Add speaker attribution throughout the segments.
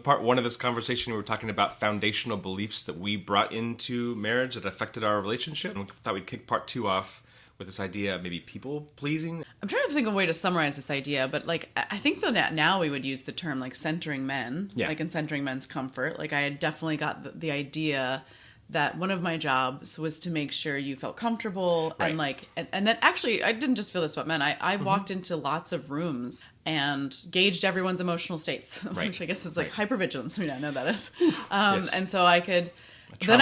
Speaker 1: part one of this conversation, we were talking about foundational beliefs that we brought into marriage that affected our relationship. And we thought we'd kick part two off with this idea of maybe people pleasing.
Speaker 2: I'm trying to think of a way to summarize this idea, but like I think that now we would use the term like centering men, like in centering men's comfort. Like I had definitely got the idea that one of my jobs was to make sure you felt comfortable and like, and then actually I didn't just feel this about men. I walked into lots of rooms and gauged everyone's emotional states, which I guess is like hypervigilance. I know that is. And so I could, then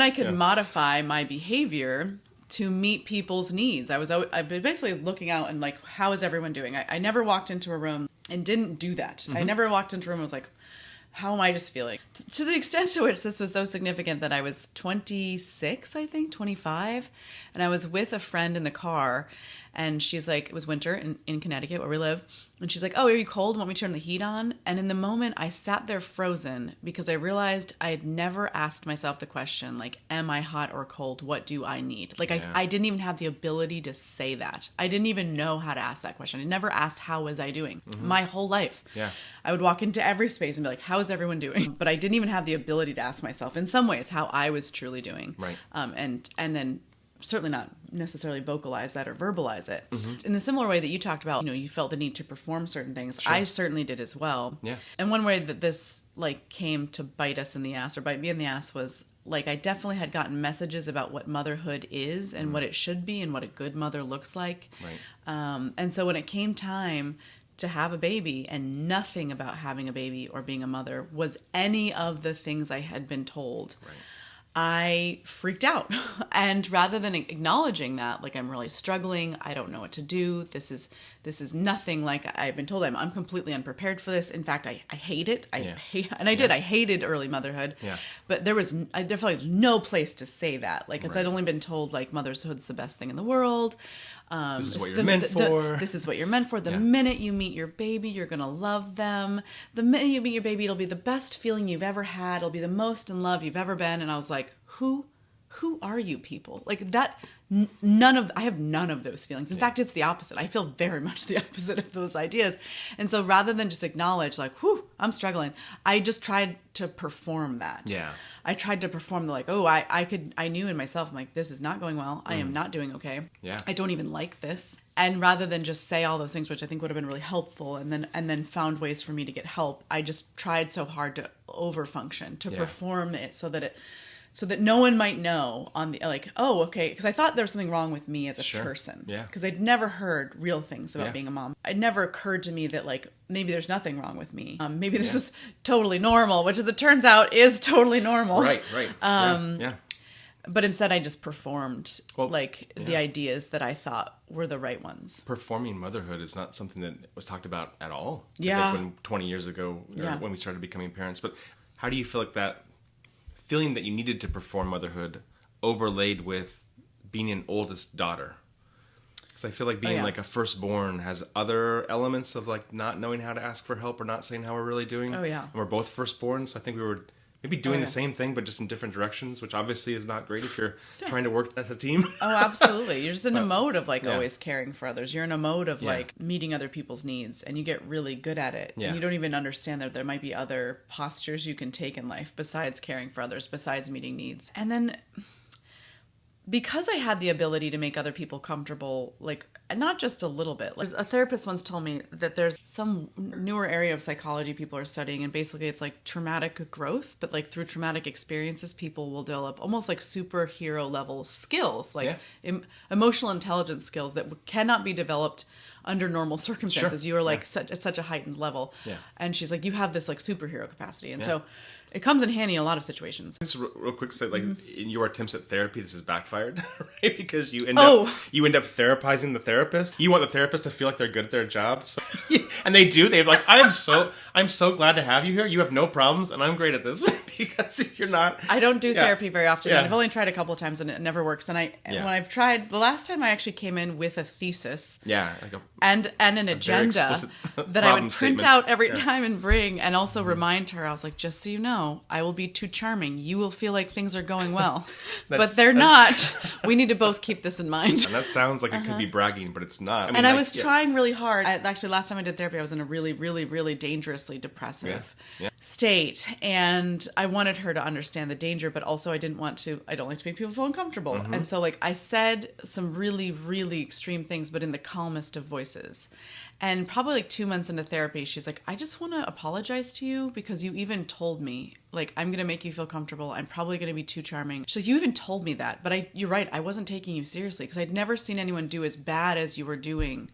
Speaker 2: I could modify my behavior to meet people's needs. I've been basically looking out and like, how is everyone doing? I never walked into a room and didn't do that. I never walked into a room and was like, how am I just feeling? To the extent to which this was so significant that I was 26, I think, 25. And I was with a friend in the car. And she's like, it was winter in Connecticut where we live. And she's like, oh, are you cold? Want me to turn the heat on? And in the moment, I sat there frozen because I realized I had never asked myself the question, like, am I hot or cold? What do I need? Like, I didn't even have the ability to say that. I didn't even know how to ask that question. I never asked, how was I doing? My whole life. I would walk into every space and be like, how is everyone doing? But I didn't even have the ability to ask myself, in some ways, how I was truly doing. And then certainly not necessarily vocalize that or verbalize it. In the similar way that you talked about, you felt the need to perform certain things. I certainly did as well. And one way that this like came to bite us in the ass or bite me in the ass was like, I definitely had gotten messages about what motherhood is and what it should be and what a good mother looks like. And so when it came time to have a baby, and nothing about having a baby or being a mother was any of the things I had been told, I freaked out. And rather than acknowledging that, like, I'm really struggling, I don't know what to do, this is nothing like I've been told. I'm completely unprepared for this. In fact, I hate it. I hated early motherhood. But I definitely was no place to say that. Like, I'd only been told, like, motherhood's the best thing in the world.
Speaker 1: This is what you're meant for.
Speaker 2: This is what you're meant for. The minute you meet your baby, you're going to love them. The minute you meet your baby, it'll be the best feeling you've ever had. It'll be the most in love you've ever been. And I was like, who are you people? Like that, I have none of those feelings. In fact, it's the opposite. I feel very much the opposite of those ideas. And so rather than just acknowledge like, I'm struggling, I just tried to perform that. I tried to perform the like, I knew in myself, I'm like, this is not going well. I am not doing okay. I don't even like this. And rather than just say all those things, which I think would have been really helpful, and then found ways for me to get help, I just tried so hard to overfunction, to perform it so that no one might know on the like, oh, okay, because I thought there was something wrong with me as a person. Because I'd never heard real things about being a mom. It never occurred to me that like maybe there's nothing wrong with me. Maybe this is totally normal, which as it turns out is totally normal.
Speaker 1: Right.
Speaker 2: But instead, I just performed the ideas that I thought were the right ones.
Speaker 1: Performing motherhood is not something that was talked about at all. I think when 20 years ago, when we started becoming parents. But how do you feel like that feeling that you needed to perform motherhood overlaid with being an oldest daughter? Because I feel like being like a firstborn has other elements of like not knowing how to ask for help or not saying how we're really doing. And we're both firstborn, so I think we were maybe doing the same thing, but just in different directions, which obviously is not great if you're trying to work as a team.
Speaker 2: Absolutely. You're just in a mode of like always caring for others. You're in a mode of like meeting other people's needs, and you get really good at it. And you don't even understand that there might be other postures you can take in life besides caring for others, besides meeting needs. And then because I had the ability to make other people comfortable, like not just a little bit. Like, a therapist once told me that there's some newer area of psychology people are studying, and basically it's like traumatic growth, but like through traumatic experiences, people will develop almost like superhero level skills, like emotional intelligence skills that cannot be developed under normal circumstances. You are like such a heightened level. And she's like, you have this like superhero capacity. And so it comes in handy in a lot of situations.
Speaker 1: Just real quick, so like in your attempts at therapy, this has backfired, right? Because you end up therapizing the therapist. You want the therapist to feel like they're good at their job, so, and they do. They're like, I'm so glad to have you here. You have no problems, and I'm great at this because you're not.
Speaker 2: I don't do therapy very often. I've only tried a couple of times, and it never works. And when I've tried, the last time I actually came in with a thesis,
Speaker 1: like
Speaker 2: and an agenda that I would print out every time and bring, and also remind her. I was like, just so you know, I will be too charming. You will feel like things are going well, but they're not. We need to both keep this in mind.
Speaker 1: And that sounds like it could be bragging, but it's not.
Speaker 2: I was trying really hard. Actually, last time I did therapy, I was in a really, really, really dangerously depressive state, and I wanted her to understand the danger, but also I don't like to make people feel uncomfortable. And so like I said some really, really extreme things, but in the calmest of voices. And probably like 2 months into therapy, she's like, I just want to apologize to you because you even told me, like, I'm going to make you feel comfortable. I'm probably going to be too charming. She's like, you even told me that. But you're right. I wasn't taking you seriously because I'd never seen anyone do as bad as you were doing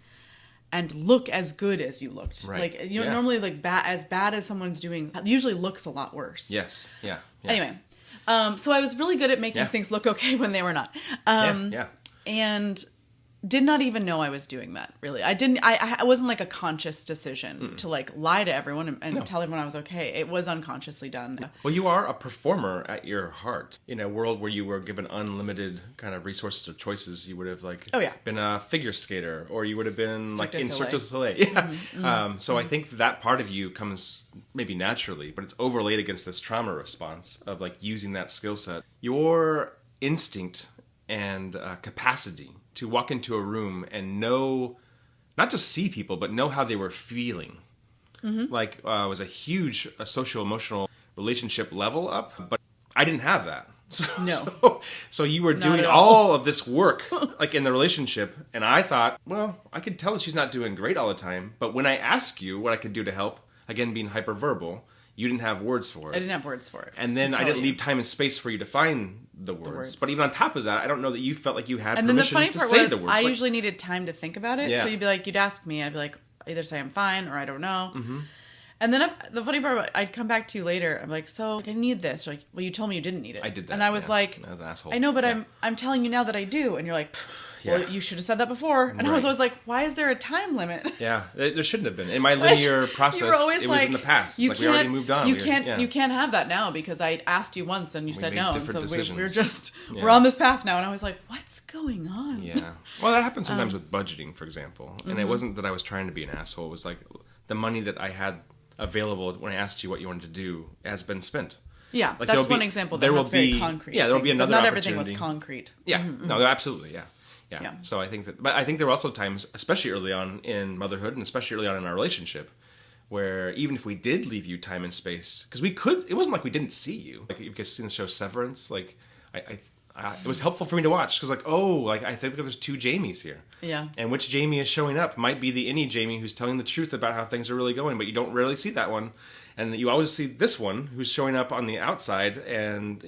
Speaker 2: and look as good as you looked. Right. Like, you know, normally like as bad as someone's doing usually looks a lot worse.
Speaker 1: Yes. Yeah.
Speaker 2: Anyway, so I was really good at making things look okay when they were not. And did not even know I was doing that, really. I wasn't like a conscious decision to like lie to everyone and tell everyone I was okay. It was unconsciously done.
Speaker 1: Well, you are a performer at your heart. In a world where you were given unlimited kind of resources or choices, you would have like been a figure skater, or you would have been like in Cirque du Soleil. So I think that part of you comes maybe naturally, but it's overlaid against this trauma response of like using that skill set. Your instinct and capacity to walk into a room and know, not just see people, but know how they were feeling. Like, was a huge social-emotional relationship level up, but I didn't have that. So you were doing all of this work, like in the relationship, and I thought, well, I could tell that she's not doing great all the time, but when I ask you what I could do to help, again, being hyperverbal, you didn't have words for it.
Speaker 2: I didn't have words for it.
Speaker 1: And then I didn't leave time and space for you to find the words. But even on top of that, I don't know that you felt like you had permission to say the words. And then the funny part was,
Speaker 2: I usually needed time to think about it. So you'd be like, you'd ask me, I'd be like, either say I'm fine or I don't know. And then the funny part, I'd come back to you later. I'm like, so I need this. Or like, well, you told me you didn't need it.
Speaker 1: I did that.
Speaker 2: And I was like,
Speaker 1: I was an asshole.
Speaker 2: I know, but I'm telling you now that I do. And you're like, well, you should have said that before. And I was always like, why is there a time limit?
Speaker 1: Yeah, there shouldn't have been. In my linear process, it was in the past. Like we already moved on.
Speaker 2: You can't have that now because I asked you once and you said no. And so we're on this path now. And I was like, what's going on?
Speaker 1: Yeah. Well, that happens sometimes with budgeting, for example. And it wasn't that I was trying to be an asshole. It was like the money that I had available when I asked you what you wanted to do has been spent.
Speaker 2: Yeah, like that's one example that was very concrete.
Speaker 1: Yeah, there will be another
Speaker 2: opportunity.
Speaker 1: Not
Speaker 2: everything was concrete.
Speaker 1: Yeah, no, absolutely, yeah. So I think but I think there were also times, especially early on in motherhood and especially early on in our relationship, where even if we did leave you time and space, because it wasn't like we didn't see you. Like you guys seen the show Severance, like it was helpful for me to watch because I think there's two Jamies here.
Speaker 2: Yeah.
Speaker 1: And which Jamie is showing up might be the any Jamie who's telling the truth about how things are really going, but you don't really see that one. And you always see this one who's showing up on the outside and,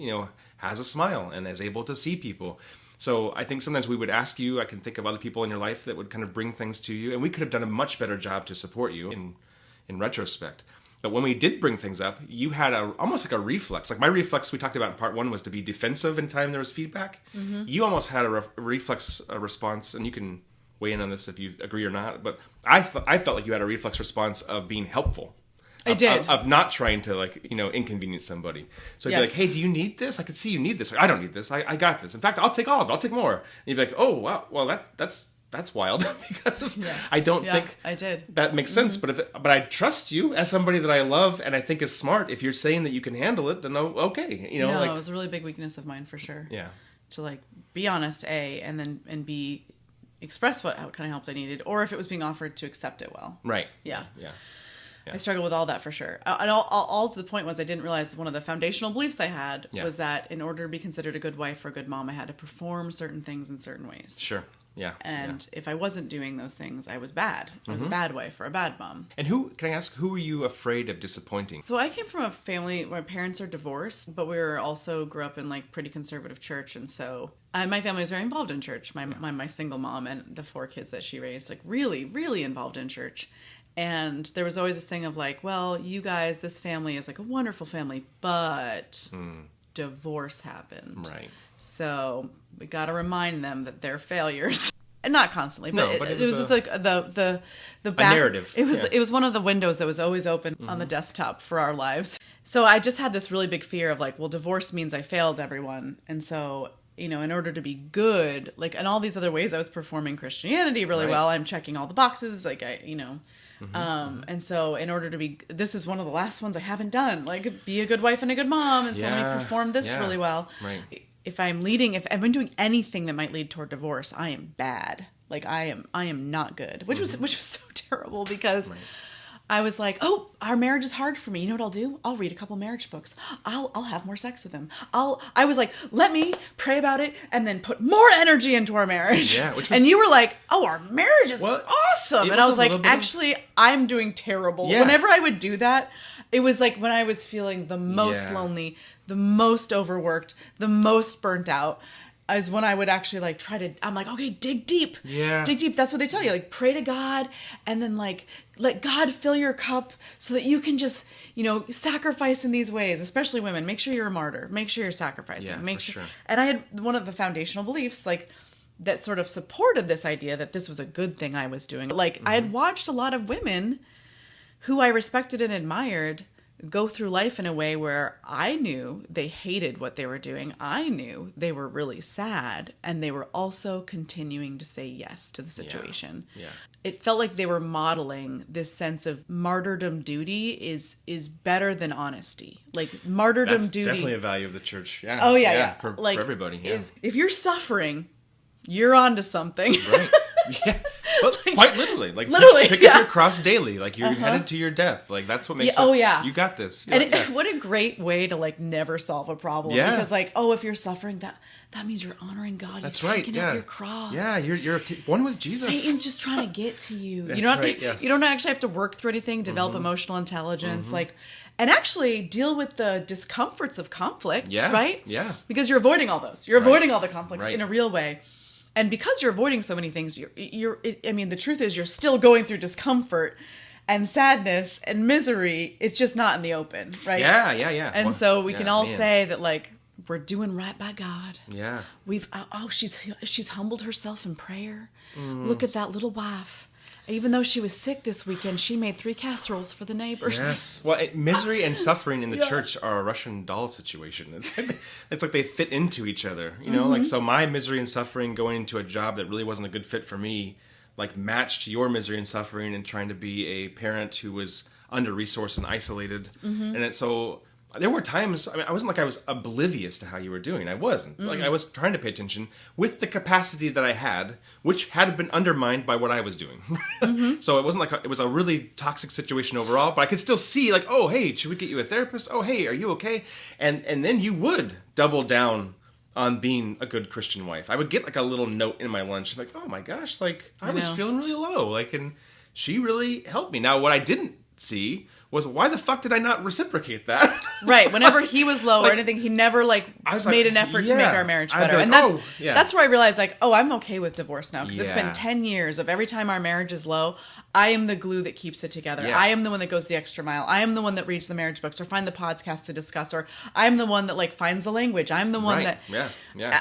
Speaker 1: has a smile and is able to see people. So I think sometimes we would ask you, I can think of other people in your life that would kind of bring things to you, and we could have done a much better job to support you in retrospect. But when we did bring things up, you had almost like a reflex. Like my reflex we talked about in part one was to be defensive in time there was feedback. You almost had a reflex response, and you can weigh in on this if you agree or not, but I felt like you had a reflex response of being helpful.
Speaker 2: I did.
Speaker 1: Of not trying to inconvenience somebody. So you'd be like, hey, do you need this? I could see you need this. Like, I don't need this. I got this. In fact, I'll take all of it. I'll take more. And you'd be like, oh, wow. Well, that's wild because I don't think
Speaker 2: I did.
Speaker 1: That makes sense. But I trust you as somebody that I love and I think is smart. If you're saying that you can handle it, then okay.
Speaker 2: It was a really big weakness of mine for sure.
Speaker 1: Yeah.
Speaker 2: To be honest, and B, express what kind of help I needed, or if it was being offered, to accept it well.
Speaker 1: Right.
Speaker 2: Yeah.
Speaker 1: Yeah.
Speaker 2: I struggled with all that for sure. And all to the point was I didn't realize one of the foundational beliefs I had was that in order to be considered a good wife or a good mom, I had to perform certain things in certain ways.
Speaker 1: Sure. Yeah.
Speaker 2: And if I wasn't doing those things, I was bad. I was a bad wife or a bad mom.
Speaker 1: And can I ask, who were you afraid of disappointing?
Speaker 2: So I came from a family where my parents are divorced, but we also grew up in pretty conservative church. And so my family was very involved in church. My single mom and the 4 kids that she raised, really, really involved in church. And there was always this thing of well, you guys, this family is a wonderful family, but divorce happened.
Speaker 1: Right.
Speaker 2: So we got to remind them that they're failures. And not constantly, but it was just the back,
Speaker 1: narrative.
Speaker 2: It was one of the windows that was always open on the desktop for our lives. So I just had this really big fear of well, divorce means I failed everyone. And so you know, in order to be good, like, and all these other ways I was performing Christianity really well, I'm checking all the boxes, like, and so in order to be, this is one of the last ones I haven't done, like, be a good wife and a good mom, and so let me perform this really well.
Speaker 1: Right.
Speaker 2: If I've been doing anything that might lead toward divorce, I am bad. Like, I am not good, which was so terrible, because I was like, oh, our marriage is hard for me. You know what I'll do? I'll read a couple marriage books. I'll have more sex with him. I was like, let me pray about it and then put more energy into our marriage.
Speaker 1: Yeah,
Speaker 2: and you were like, oh, our marriage is awesome. And I was like, actually, I'm doing terrible. Yeah. Whenever I would do that, it was like when I was feeling the most lonely, the most overworked, the most burnt out, is when I would actually like I'm like, okay, dig deep. Yeah. Dig deep. That's what they tell you. Like, pray to God, and then like let God fill your cup so that you can just, you know, sacrifice in these ways, especially women. Make sure you're a martyr. Make sure you're sacrificing.
Speaker 1: Yeah,
Speaker 2: Make sure. And I had one of the foundational beliefs, like, that sort of supported this idea that this was a good thing I was doing. Like, I had watched a lot of women who I respected and admired go through life in a way where I knew they hated what they were doing. I knew they were really sad, and they were also continuing to say yes to the situation.
Speaker 1: Yeah.
Speaker 2: It felt like they were modeling this sense of martyrdom duty is better than honesty. Like, martyrdom duty.
Speaker 1: That's definitely a value of the church. Yeah.
Speaker 2: Oh, yeah.
Speaker 1: For everybody. Yeah.
Speaker 2: Is, if you're suffering, you're onto something.
Speaker 1: Right. Yeah. Well, like, quite literally. Like, pick up your cross daily. Like, you're headed to your death. Like, that's what makes it. Oh, yeah. You got this.
Speaker 2: And what a great way to, like, never solve a problem. Yeah. Because, like, if you're suffering, that means you're honoring God.
Speaker 1: That's
Speaker 2: He's
Speaker 1: right.
Speaker 2: taking up your cross.
Speaker 1: Yeah, you're one with Jesus.
Speaker 2: Satan's just trying to get to you.
Speaker 1: That's
Speaker 2: you don't
Speaker 1: right, yes.
Speaker 2: You don't actually have to work through anything, develop emotional intelligence, like, and actually deal with the discomforts of conflict, right?
Speaker 1: Yeah.
Speaker 2: Because you're avoiding all those. You're avoiding all the conflicts in a real way. And because you're avoiding so many things, the truth is you're still going through discomfort and sadness and misery. It's just not in the open, right?
Speaker 1: Yeah.
Speaker 2: And so we can all say that, like, we're doing right by God.
Speaker 1: Yeah.
Speaker 2: She's humbled herself in prayer. Look at that little wife. Even though she was sick this weekend, she made 3 casseroles for the neighbors.
Speaker 1: Yes. Well, misery and suffering in the church are a Russian doll situation. It's like they fit into each other. You know, like, so my misery and suffering going into a job that really wasn't a good fit for me, like, matched your misery and suffering and trying to be a parent who was under-resourced and isolated. And so there were times, I wasn't like I was oblivious to how you were doing. I wasn't. Like, I was trying to pay attention with the capacity that I had, which had been undermined by what I was doing. So it wasn't like it was a really toxic situation overall, but I could still see, like, oh, hey, should we get you a therapist? Oh, hey, are you okay? And then you would double down on being a good Christian wife. I would get, like, a little note in my lunch, like, oh my gosh, like, I was feeling really low. Like, and she really helped me. Now, what I didn't see was, why the fuck did I not reciprocate that?
Speaker 2: Right. Whenever he was low or anything, he never made an effort to make our marriage better. And that's where I realized, like, oh, I'm okay with divorce now, because it's been 10 years of every time our marriage is low, I am the glue that keeps it together. Yeah. I am the one that goes the extra mile. I am the one that reads the marriage books or find the podcasts to discuss, or I'm the one that, like, finds the language. I'm the one that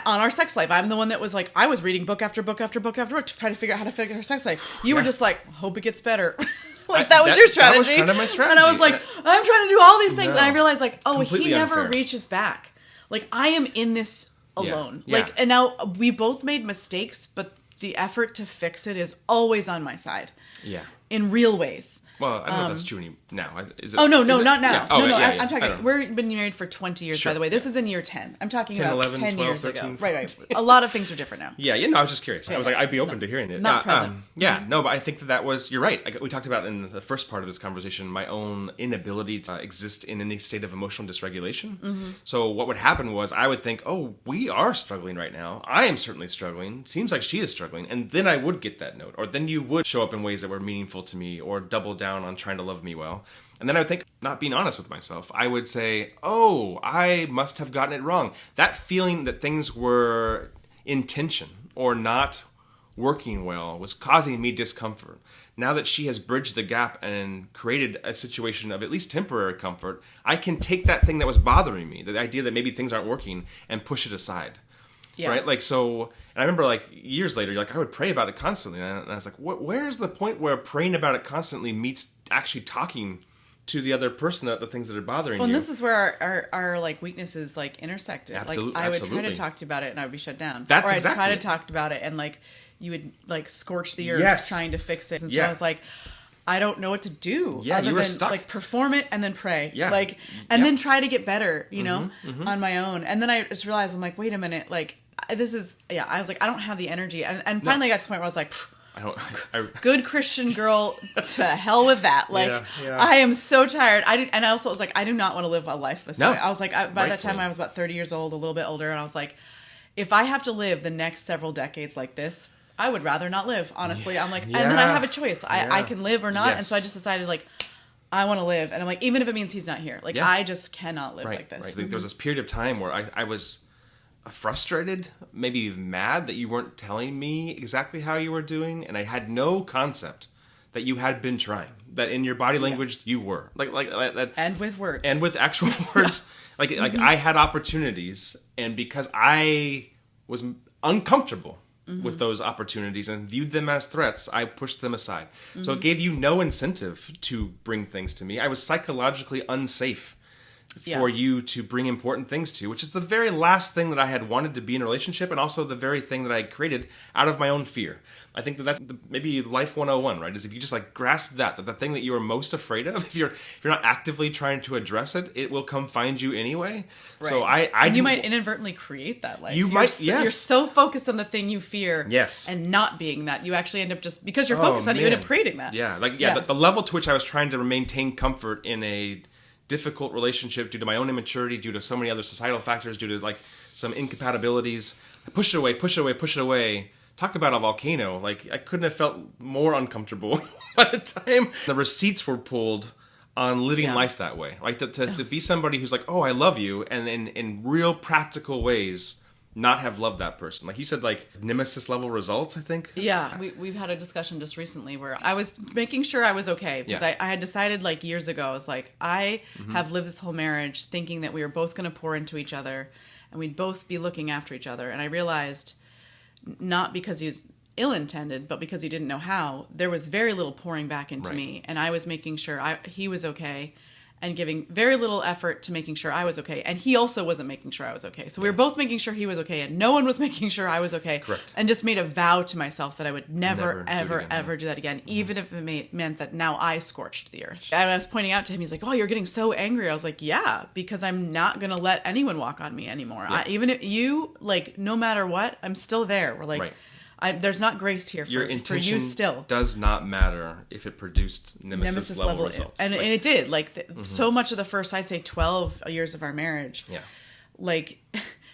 Speaker 2: on our sex life, I'm the one that was like, I was reading book after book after book after book to try to figure out how to figure out her sex life. You were just like, hope it gets better. Like, that was your strategy. That was kind of my strategy. And I was like, I'm trying to do all these things. And I realized, like, oh, completely he never reaches back. Like, I am in this alone. Yeah. Like, and now we both made mistakes, but the effort to fix it is always on my side.
Speaker 1: Yeah.
Speaker 2: In real ways.
Speaker 1: Well, I don't know if that's true now.
Speaker 2: Is it, not now. Yeah. Oh, no, I'm talking. We've been married for 20 years, by the way. This is in year 10. I'm talking
Speaker 1: 10,
Speaker 2: about
Speaker 1: 11,
Speaker 2: 10
Speaker 1: 12,
Speaker 2: years
Speaker 1: 13.
Speaker 2: ago. Right. A lot of things are different now.
Speaker 1: Yeah, I was just curious. I was like, I'd be open to hearing it.
Speaker 2: Not present.
Speaker 1: But I think that was, you're right. We talked about in the first part of this conversation, my own inability to exist in any state of emotional dysregulation. So what would happen was, I would think, oh, we are struggling right now. I am certainly struggling. Seems like she is struggling. And then I would get that note. Or then you would show up in ways that were meaningful to me, or double down on trying to love me well. And then I would think, not being honest with myself, I would say, oh, I must have gotten it wrong. That feeling that things were in tension or not working well was causing me discomfort. Now that she has bridged the gap and created a situation of at least temporary comfort, I can take that thing that was bothering me, the idea that maybe things aren't working, and push it aside. Yeah. Right? Like, so, and I remember, like, years later, like, I would pray about it constantly. And I was like, where's the point where praying about it constantly meets actually talking to the other person the things that are bothering you.
Speaker 2: And this is where our like weaknesses like intersected.
Speaker 1: Absolutely,
Speaker 2: like I would try to talk to you about it and I would be shut down.
Speaker 1: That's
Speaker 2: or I'd
Speaker 1: exactly
Speaker 2: try to talk about it and like you would like scorch the earth trying to fix it. And so I was like, I don't know what to do other than stuck. Like perform it and then pray. Yeah. Like and then try to get better, you know, on my own. And then I just realized I'm like, wait a minute, like this is I was like, I don't have the energy. And finally I got to the point where I was like, good Christian girl, to hell with that. Like, I am so tired. And I also was like, I do not want to live a life this way. I was like, by that time I was about 30 years old, a little bit older. And I was like, if I have to live the next several decades like this, I would rather not live, honestly. I'm like, and then I have a choice. I can live or not. And so I just decided like, I want to live. And I'm like, even if it means he's not here, like, I just cannot live like this.
Speaker 1: Like, there was this period of time where I was frustrated, maybe even mad that you weren't telling me exactly how you were doing, and I had no concept that you had been trying. That in your body language you were like that,
Speaker 2: and with words,
Speaker 1: and with actual words. Like I had opportunities, and because I was uncomfortable with those opportunities and viewed them as threats, I pushed them aside. So it gave you no incentive to bring things to me. I was psychologically unsafe for you to bring important things to, which is the very last thing that I had wanted to be in a relationship, and also the very thing that I created out of my own fear. I think that's maybe life 101, right? Is if you just like grasp that the thing that you are most afraid of, if you're not actively trying to address it, it will come find you anyway. Right. So and
Speaker 2: you might inadvertently create that life.
Speaker 1: You're
Speaker 2: so focused on the thing you fear, and not being that, you actually end up just because you're focused on it, you end up creating that.
Speaker 1: The level to which I was trying to maintain comfort in a difficult relationship due to my own immaturity, due to so many other societal factors, due to like some incompatibilities. I pushed it away. Talk about a volcano. Like, I couldn't have felt more uncomfortable by the time the receipts were pulled on living life that way. Like, to be somebody who's like, oh, I love you, and in real practical ways not have loved that person. Like you said, like nemesis level results, I think.
Speaker 2: Yeah, we've had a discussion just recently where I was making sure I was okay. Because I had decided like years ago, I was like, I have lived this whole marriage thinking that we were both going to pour into each other and we'd both be looking after each other. And I realized, not because he was ill-intended, but because he didn't know how, there was very little pouring back into me. And I was making sure he was okay and giving very little effort to making sure I was okay. And he also wasn't making sure I was okay. So we were both making sure he was okay, and no one was making sure I was okay.
Speaker 1: Correct.
Speaker 2: And just made a vow to myself that I would never ever do that again, even if it meant that now I scorched the earth. And I was pointing out to him, he's like, oh, you're getting so angry. I was like, yeah, because I'm not going to let anyone walk on me anymore.
Speaker 1: Yeah.
Speaker 2: Even if you, like, no matter what, I'm still there. We're like... there's not grace here
Speaker 1: Your intention
Speaker 2: for you still.
Speaker 1: Does not matter if it produced nemesis level results.
Speaker 2: And it did. Like, so much of the first, I'd say 12 years of our marriage, like,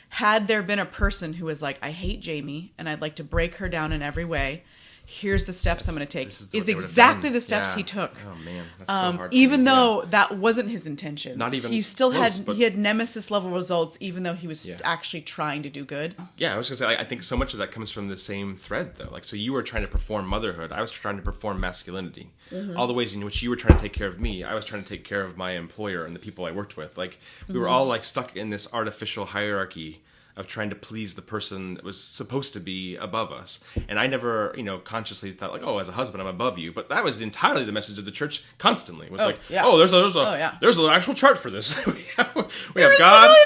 Speaker 2: had there been a person who was like, I hate Jaime, and I'd like to break her down in every way, here's the steps I'm going to take, is exactly the steps he took.
Speaker 1: Oh, man. That's so hard.
Speaker 2: Even though that wasn't his intention.
Speaker 1: Not even
Speaker 2: he still
Speaker 1: close,
Speaker 2: he had nemesis level results, even though he was actually trying to do good.
Speaker 1: Yeah, I was going to say, I think so much of that comes from the same thread, though. Like, so you were trying to perform motherhood. I was trying to perform masculinity. All the ways in which you were trying to take care of me, I was trying to take care of my employer and the people I worked with. Like, we were all, like, stuck in this artificial hierarchy of trying to please the person that was supposed to be above us. And I never, consciously thought like, oh, as a husband, I'm above you. But that was entirely the message of the church constantly. It was there's an actual chart for this. we have God,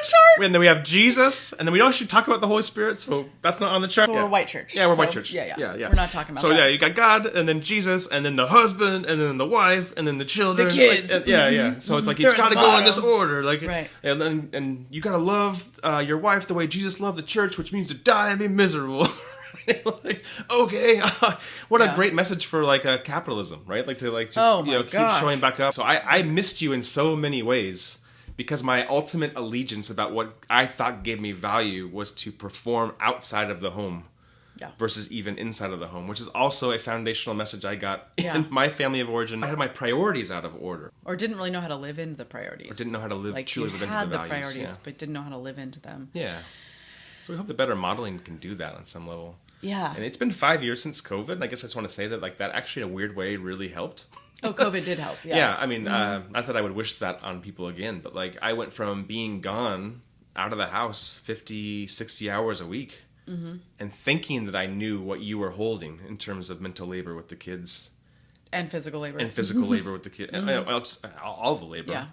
Speaker 1: and then we have Jesus, and then we don't actually talk about the Holy Spirit, so that's not on the chart.
Speaker 2: So we're white church.
Speaker 1: Yeah, we're white church.
Speaker 2: Yeah. We're not talking about that.
Speaker 1: So you got God, and then Jesus, and then the husband, and then the wife, and then the children.
Speaker 2: The kids.
Speaker 1: Like, So it's like, it's got to go in this order. Like, and you got to love your wife the way Jesus loved the church, which means to die and be miserable. Like, okay, what a great message for like capitalism, right? Like to like just keep showing back up. So I missed you in so many ways because my ultimate allegiance about what I thought gave me value was to perform outside of the home versus even inside of the home, which is also a foundational message I got in my family of origin. I had my priorities out of order,
Speaker 2: or didn't really know how to live into the priorities,
Speaker 1: or didn't know how to live
Speaker 2: like
Speaker 1: truly live into the values.
Speaker 2: You had the priorities, but didn't know how to live into them.
Speaker 1: Yeah. So we hope that better modeling can do that on some level.
Speaker 2: Yeah.
Speaker 1: And it's been 5 years since COVID. And I guess I just want to say that like that actually in a weird way really helped.
Speaker 2: Oh, COVID did help. Yeah.
Speaker 1: Yeah. I mean, not that I would wish that on people again, but like I went from being gone out of the house 50, 60 hours a week and thinking that I knew what you were holding in terms of mental labor with the kids.
Speaker 2: And physical labor.
Speaker 1: And physical labor with the kid.
Speaker 2: Mm-hmm.
Speaker 1: And all the labor.
Speaker 2: Yeah.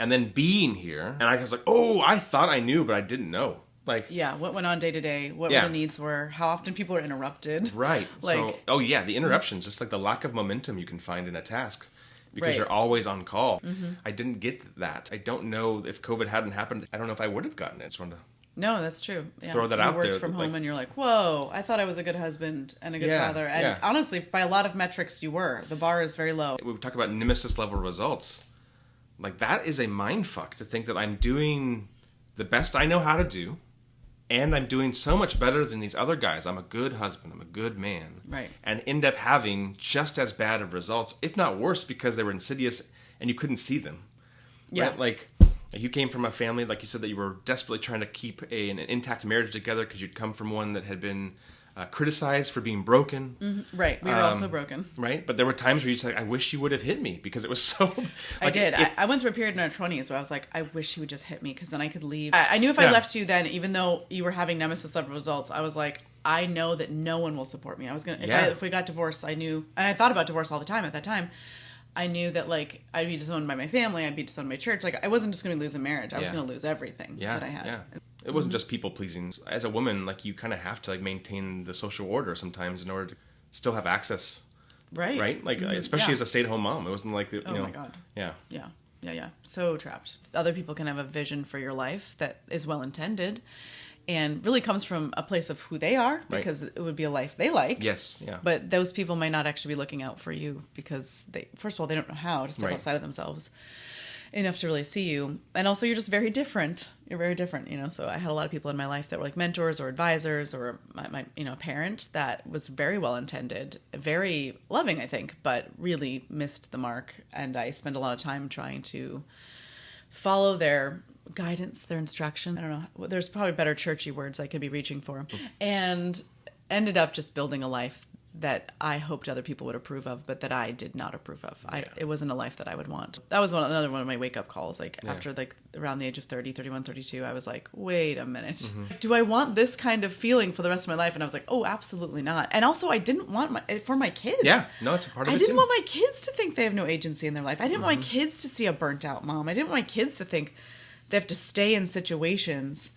Speaker 1: And then being here, and I was like, oh, I thought I knew, but I didn't know. Like,
Speaker 2: yeah, what went on day to day, what the needs were, how often people are interrupted.
Speaker 1: Right.
Speaker 2: Like,
Speaker 1: the interruptions, just like the lack of momentum you can find in a task because you're always on call. Mm-hmm. I didn't get that. I don't know if COVID hadn't happened. I don't know if I would have gotten it. Just wanted to
Speaker 2: no, that's true. Yeah.
Speaker 1: throw that out there.
Speaker 2: You worked from home and you're like, whoa, I thought I was a good husband and a good father. And honestly, by a lot of metrics, you were. The bar is very low.
Speaker 1: We talk about nemesis level results. Like, that is a mind fuck to think that I'm doing the best I know how to do. And I'm doing so much better than these other guys. I'm a good husband. I'm a good man.
Speaker 2: Right.
Speaker 1: And end up having just as bad of results, if not worse, because they were insidious and you couldn't see them.
Speaker 2: Yeah.
Speaker 1: Right? Like, you came from a family, like you said, that you were desperately trying to keep an intact marriage together because you'd come from one that had been criticized for being broken.
Speaker 2: Mm-hmm. Right. We were also broken.
Speaker 1: Right. But there were times where you'd say, I wish you would have hit me because it was so... Like,
Speaker 2: I did. I went through a period in our 20s where I was like, I wish he would just hit me because then I could leave. I knew if I left you then, even though you were having nemesis level results, I was like, I know that no one will support me. I was going to... If we got divorced, I knew... And I thought about divorce all the time at that time. I knew that, like, I'd be disowned by my family, I'd be disowned by church. Like, I wasn't just going to lose a marriage. I was going to lose everything that I had. Yeah.
Speaker 1: It wasn't just people pleasing. As a woman, like, you kind of have to, like, maintain the social order sometimes in order to still have access.
Speaker 2: Right.
Speaker 1: Right? Like, especially as a stay-at-home mom. It wasn't like,
Speaker 2: oh my God.
Speaker 1: Yeah.
Speaker 2: Yeah. So trapped. Other people can have a vision for your life that is well-intended and really comes from a place of who they are because it would be a life they like.
Speaker 1: Yes, yeah.
Speaker 2: But those people might not actually be looking out for you because first of all, they don't know how to step outside of themselves enough to really see you. And also you're just very different. You're very different, So I had a lot of people in my life that were like mentors or advisors or my parent that was very well intended, very loving, I think, but really missed the mark. And I spent a lot of time trying to follow their guidance, their instruction. I don't know. There's probably better churchy words I could be reaching for. And ended up just building a life that I hoped other people would approve of, but that I did not approve of. It wasn't a life that I would want. That was another one of my wake-up calls. Like, after, like, around the age of 30, 31, 32, I was like, wait a minute. Mm-hmm. Do I want this kind of feeling for the rest of my life? And I was like, oh, absolutely not. And also, I didn't want it for my kids.
Speaker 1: Yeah, no, it's a part of it,
Speaker 2: I didn't want my kids to think they have no agency in their life. I didn't want my kids to see a burnt-out mom. I didn't want my kids to think they have to stay in situations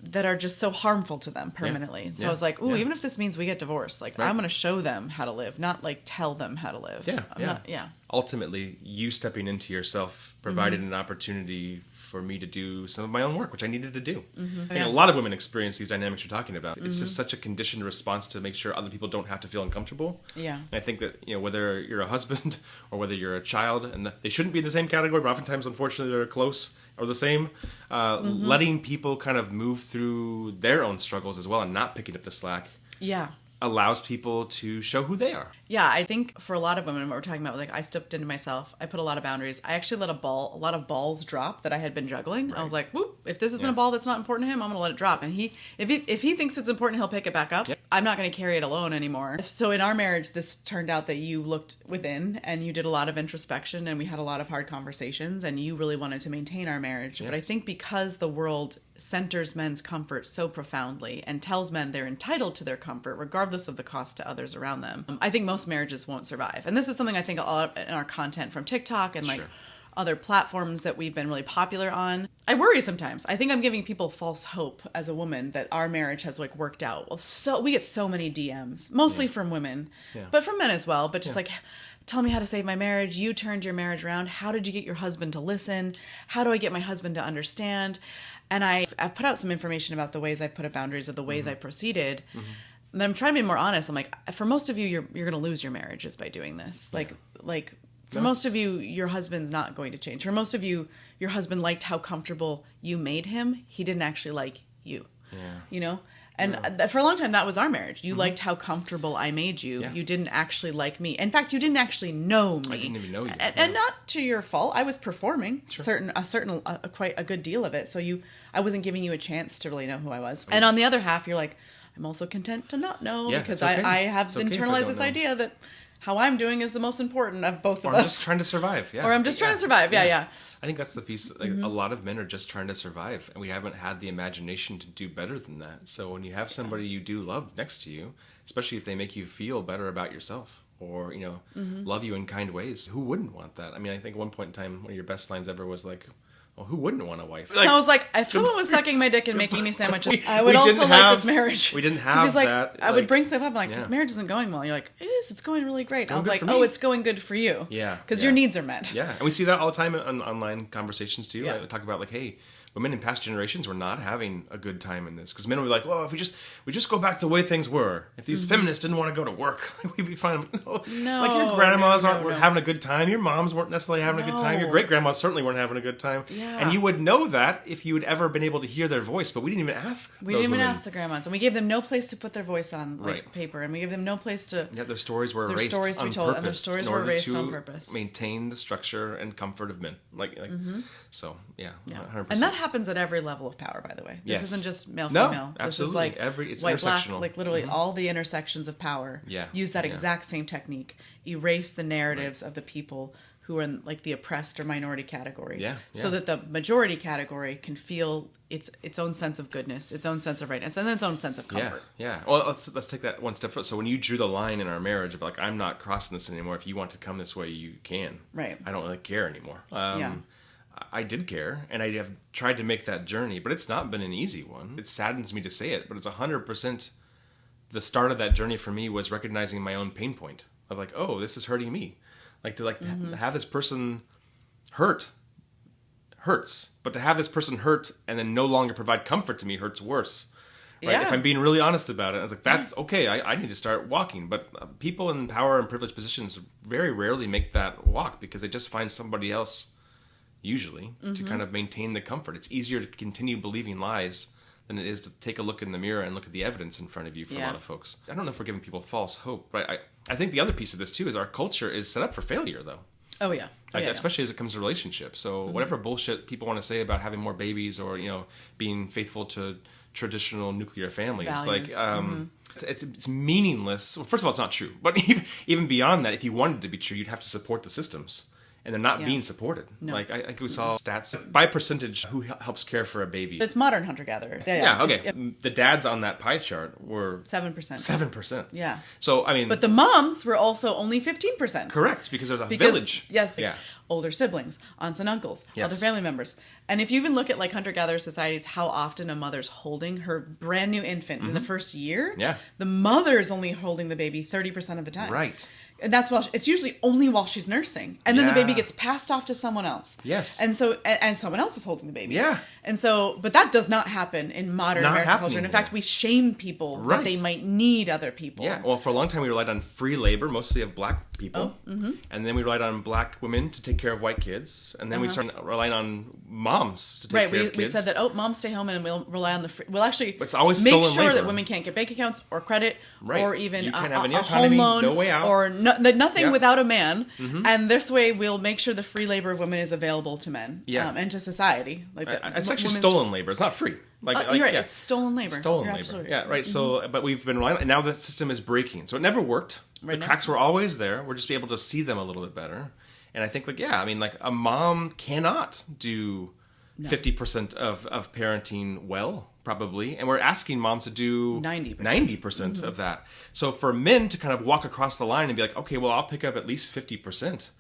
Speaker 2: that are just so harmful to them permanently. Yeah. So I was like, ooh, even if this means we get divorced, like, I'm going to show them how to live, not like tell them how to live.
Speaker 1: Yeah. Ultimately, you stepping into yourself provided an opportunity for me to do some of my own work, which I needed to do. Mm-hmm. I think a lot of women experience these dynamics you're talking about. It's just such a conditioned response to make sure other people don't have to feel uncomfortable.
Speaker 2: Yeah.
Speaker 1: And I think that, whether you're a husband or whether you're a child, and they shouldn't be in the same category, but oftentimes, unfortunately, they're close or the same, letting people kind of move through their own struggles as well and not picking up the slack.
Speaker 2: Yeah.
Speaker 1: Allows people to show who they are.
Speaker 2: Yeah, I think for a lot of women, what we're talking about, like, I stepped into myself. I put a lot of boundaries. I actually let a lot of balls drop that I had been juggling. Right. I was like, whoop, if this isn't a ball that's not important to him, I'm going to let it drop. And if he thinks it's important, he'll pick it back up. Yep. I'm not going to carry it alone anymore. So in our marriage, this turned out that you looked within and you did a lot of introspection and we had a lot of hard conversations and you really wanted to maintain our marriage. Yep. But I think because the world centers men's comfort so profoundly and tells men they're entitled to their comfort regardless of the cost to others around them, I think most marriages won't survive. And this is something I think a lot in our content from TikTok and like other platforms that we've been really popular on. I worry sometimes. I think I'm giving people false hope as a woman that our marriage has like worked out. Well, so we get so many DMs, mostly from women, but from men as well. But just like, tell me how to save my marriage. You turned your marriage around. How did you get your husband to listen? How do I get my husband to understand? And I put out some information about the ways I put up boundaries or the ways I proceeded. But I'm trying to be more honest. I'm like, for most of you, you're going to lose your marriages by doing this. Like for most of you, your husband's not going to change. For most of you, your husband liked how comfortable you made him. He didn't actually like you. Yeah. And for a long time, that was our marriage. You liked how comfortable I made you. Yeah. You didn't actually like me. In fact, you didn't actually know me.
Speaker 1: I didn't even know you.
Speaker 2: And not to your fault. I was performing quite a good deal of it. So I wasn't giving you a chance to really know who I was. Right. And on the other half, you're like, I'm also content to not know because okay. I have internalized this idea that how I'm doing is the most important of both of us.
Speaker 1: Or I'm just trying to survive. Yeah.
Speaker 2: Or I'm just trying to survive. Yeah.
Speaker 1: I think that's the piece. Like, a lot of men are just trying to survive, and we haven't had the imagination to do better than that. So when you have somebody you do love next to you, especially if they make you feel better about yourself, or, love you in kind ways. Who wouldn't want that? I mean, I think at one point in time, one of your best lines ever was like, well, who wouldn't want a wife?
Speaker 2: I was like, if someone was sucking my dick and making me sandwiches, I would also like this marriage.
Speaker 1: We didn't have that.
Speaker 2: I would bring stuff up, like, this marriage isn't going well. You're like, it is. It's going really great. I was like, oh, it's going good for you.
Speaker 1: Yeah.
Speaker 2: Because your needs are met.
Speaker 1: Yeah. And we see that all the time in online conversations, too. Yeah. I talk about, like, hey, women in past generations were not having a good time in this. Because men would be like, well, if we just go back to the way things were. If these feminists didn't want to go to work, we'd be fine. No. Like, your grandmas aren't having a good time. Your moms weren't necessarily having a good time. Your great-grandmas certainly weren't having a good time. Yeah. And you would know that if you had ever been able to hear their voice. But we didn't even ask
Speaker 2: We didn't even ask the grandmas. And we gave them no place to put their voice on paper. And we gave them no place to...
Speaker 1: Yeah, their stories were erased on purpose.
Speaker 2: And their stories were erased on purpose.
Speaker 1: Maintain the structure and comfort of men. So, yeah. 100%.
Speaker 2: And that happens at every level of power, by the way. This isn't just male,
Speaker 1: no,
Speaker 2: female.
Speaker 1: Absolutely.
Speaker 2: This is like
Speaker 1: it's
Speaker 2: white, black,
Speaker 1: intersectional.
Speaker 2: like literally all the intersections of power.
Speaker 1: Yeah.
Speaker 2: Use that exact same technique. Erase the narratives of the people who are in like the oppressed or minority categories. So that the majority category can feel its own sense of goodness, its own sense of rightness, and its own sense of comfort.
Speaker 1: Yeah. Well, let's take that one step further. So when you drew the line in our marriage of like, I'm not crossing this anymore. If you want to come this way, you can.
Speaker 2: Right.
Speaker 1: I don't really care anymore. I did care, and I have tried to make that journey, but it's not been an easy one. It saddens me to say it, but it's 100% the start of that journey for me was recognizing my own pain point of like, oh, this is hurting me. Like to have this person hurts, but to have this person hurt and then no longer provide comfort to me hurts worse. Right? Yeah. If I'm being really honest about it, I was like, that's okay. I need to start walking. But people in power and privileged positions very rarely make that walk because they just find somebody else usually to kind of maintain the comfort. It's easier to continue believing lies than it is to take a look in the mirror and look at the evidence in front of you for a lot of folks. I don't know if we're giving people false hope, but I think the other piece of this too is our culture is set up for failure though.
Speaker 2: Oh yeah.
Speaker 1: Especially as it comes to relationships. So whatever bullshit people want to say about having more babies or, being faithful to traditional nuclear families, values. It's meaningless. Well, first of all, it's not true. But even beyond that, if you wanted it to be true, you'd have to support the systems. And they're not being supported. No. Like, I think we saw stats by percentage who helps care for a baby.
Speaker 2: It's modern hunter-gatherer.
Speaker 1: Yeah, okay. The dads on that pie chart were...
Speaker 2: 7%.
Speaker 1: 7%.
Speaker 2: Yeah.
Speaker 1: So, I mean...
Speaker 2: But the moms were also only 15%.
Speaker 1: Correct, because there's a village.
Speaker 2: Yes. Older siblings, aunts and uncles, other family members. And if you even look at like hunter-gatherer societies, how often a mother's holding her brand new infant in the first year, the mother's only holding the baby 30% of the time.
Speaker 1: Right.
Speaker 2: And that's it's usually only while she's nursing. And then the baby gets passed off to someone else.
Speaker 1: Yes.
Speaker 2: And so, and someone else is holding the baby.
Speaker 1: Yeah.
Speaker 2: And so, but that does not happen in modern American culture. And in fact, we shame people that they might need other people.
Speaker 1: Yeah. Well, for a long time, we relied on free labor, mostly of black people. And then we relied on black women to take care of white kids. And then we started relying on moms to take care of kids.
Speaker 2: We said that, moms stay home and we'll rely on we'll actually
Speaker 1: it's always
Speaker 2: make sure
Speaker 1: labor.
Speaker 2: that women can't get bank accounts or credit or even
Speaker 1: you can't have any
Speaker 2: a
Speaker 1: autonomy,
Speaker 2: home loan
Speaker 1: no way out.
Speaker 2: or nothing without a man. And this way we'll make sure the free labor of women is available to men and to society. Like
Speaker 1: it's actually stolen labor. It's not free.
Speaker 2: You're right. It's stolen labor.
Speaker 1: Stolen labor.
Speaker 2: Absolutely.
Speaker 1: Yeah, right. So, but we've been relying, and now the system is breaking. So it never worked. The cracks were always there. We're just able to see them a little bit better. And I think, a mom cannot do 50% of parenting well, probably. And we're asking moms to do 90% of that. So for men to kind of walk across the line and be like, okay, well, I'll pick up at least 50%.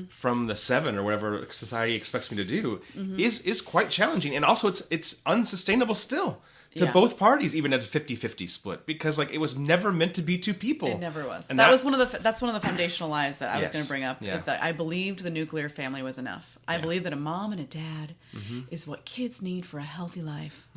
Speaker 1: From the 7 or whatever society expects me to do is quite challenging. And also it's unsustainable still to both parties, even at a 50-50 split, because it was never meant to be two people.
Speaker 2: It never was. And that's one of the foundational lies that I was going to bring up is that I believed the nuclear family was enough. I believed that a mom and a dad is what kids need for a healthy life.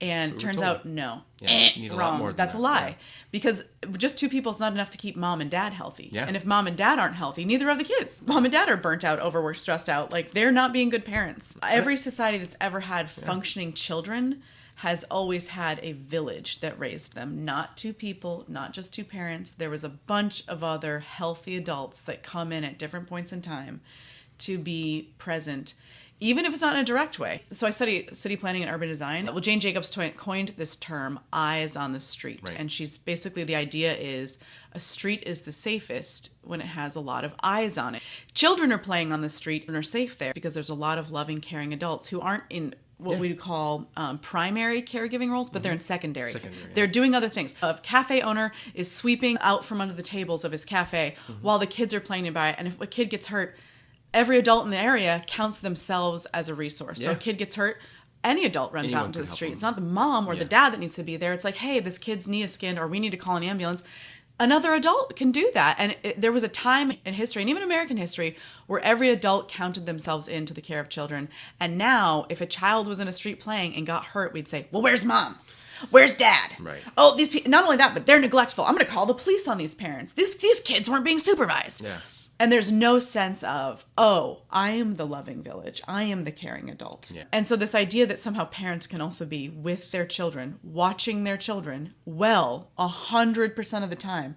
Speaker 2: And turns out, no.
Speaker 1: Need a
Speaker 2: wrong.
Speaker 1: Lot more than
Speaker 2: that's
Speaker 1: that.
Speaker 2: a lie. Because just two people is not enough to keep mom and dad healthy.
Speaker 1: Yeah.
Speaker 2: And if mom and dad aren't healthy, neither are the kids. Mom and dad are burnt out, overworked, stressed out. They're not being good parents. Every society that's ever had functioning children has always had a village that raised them. Not two people, not just two parents. There was a bunch of other healthy adults that come in at different points in time to be present, even if it's not in a direct way. So I study city planning and urban design. Well, Jane Jacobs coined this term, eyes on the street. Right. And she's basically, the idea is a street is the safest when it has a lot of eyes on it. Children are playing on the street and are safe there because there's a lot of loving, caring adults who aren't in what we call primary caregiving roles, but they're in secondary.
Speaker 1: Yeah.
Speaker 2: They're doing other things. A cafe owner is sweeping out from under the tables of his cafe while the kids are playing nearby. And if a kid gets hurt, every adult in the area counts themselves as a resource. So a kid gets hurt, any adult runs out into the street. It's not the mom or the dad that needs to be there. It's like, hey, this kid's knee is skinned, or we need to call an ambulance. Another adult can do that. And there was a time in history, and even American history, where every adult counted themselves into the care of children. And now, if a child was in a street playing and got hurt, we'd say, well, where's mom? Where's dad?
Speaker 1: Right.
Speaker 2: Oh, these people, not only that, but they're neglectful. I'm going to call the police on these parents. These kids weren't being supervised.
Speaker 1: Yeah.
Speaker 2: And there's no sense of, oh, I am the loving village. I am the caring adult.
Speaker 1: Yeah.
Speaker 2: And so this idea that somehow parents can also be with their children, watching their children 100% of the time,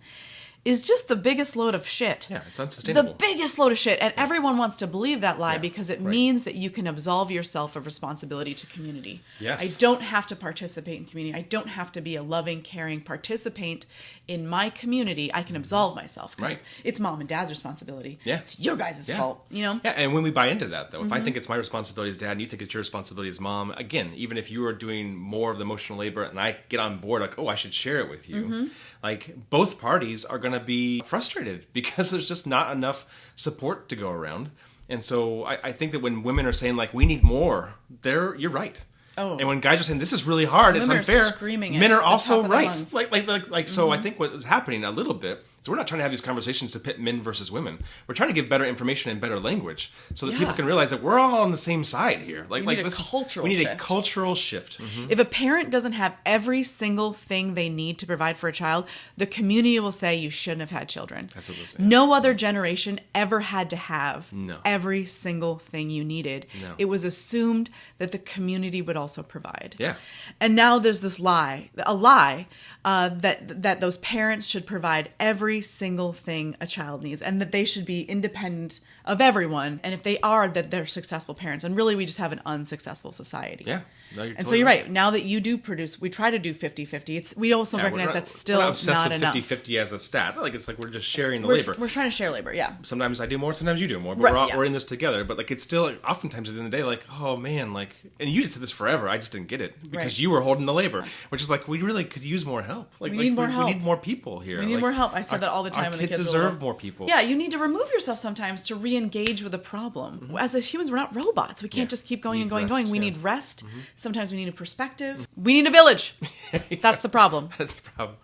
Speaker 2: is just the biggest load of shit.
Speaker 1: Yeah, it's unsustainable.
Speaker 2: The biggest load of shit. And everyone wants to believe that lie because it means that you can absolve yourself of responsibility to community.
Speaker 1: Yes.
Speaker 2: I don't have to participate in community. I don't have to be a loving, caring participant in my community. I can absolve myself.
Speaker 1: Right.
Speaker 2: It's mom and dad's responsibility.
Speaker 1: Yeah.
Speaker 2: It's your guys' fault, you know?
Speaker 1: Yeah, and when we buy into that, though, if I think it's my responsibility as dad and you think it's your responsibility as mom, again, even if you are doing more of the emotional labor and I get on board, like, oh, I should share it with you, like, both parties are going to be frustrated because there's just not enough support to go around. And so I think that when women are saying, like, we need more, you're right.
Speaker 2: Oh.
Speaker 1: And when guys are saying this is really hard,
Speaker 2: Women
Speaker 1: it's unfair.
Speaker 2: Screaming
Speaker 1: men
Speaker 2: at
Speaker 1: are
Speaker 2: the
Speaker 1: also
Speaker 2: top of their
Speaker 1: right.
Speaker 2: lungs.
Speaker 1: So I think what is happening a little bit is we're not trying to have these conversations to pit men versus women. We're trying to give better information and better language so that people can realize that we're all on the same side here.
Speaker 2: We need a cultural
Speaker 1: shift.
Speaker 2: If a parent doesn't have every single thing they need to provide for a child, the community will say you shouldn't have had children.
Speaker 1: That's what they'll say.
Speaker 2: No other generation ever had to have every single thing you needed.
Speaker 1: No.
Speaker 2: It was assumed that the community would also provide.
Speaker 1: Yeah.
Speaker 2: And now there's this lie that those parents should provide every single thing a child needs and that they should be independent of everyone. And if they are, that they're successful parents. And really, we just have an unsuccessful society.
Speaker 1: Yeah.
Speaker 2: And
Speaker 1: No,
Speaker 2: so
Speaker 1: totally
Speaker 2: you're right. Now that you do produce, we try to do 50-50. We also recognize that's still
Speaker 1: we're not obsessed with
Speaker 2: enough.
Speaker 1: 50-50 as a stat. It's like we're just sharing the labor.
Speaker 2: We're trying to share labor, yeah.
Speaker 1: Sometimes I do more, sometimes you do more. But
Speaker 2: Right,
Speaker 1: we're in this together. But it's still, oftentimes at the end of the day, like, oh man, and you had said this forever, I just didn't get it. Because you were holding the labor. Which is like, we really could use more help.
Speaker 2: We need more help.
Speaker 1: We need more people here.
Speaker 2: We need more help. I said that all the time
Speaker 1: our
Speaker 2: when the kids
Speaker 1: deserve more people.
Speaker 2: Yeah, you need to remove yourself sometimes to re-engage with a problem. As humans, we're not robots. We can't just keep going and going and going. We need rest. Sometimes we need a perspective. We need a village. That's the problem.
Speaker 1: That's the problem.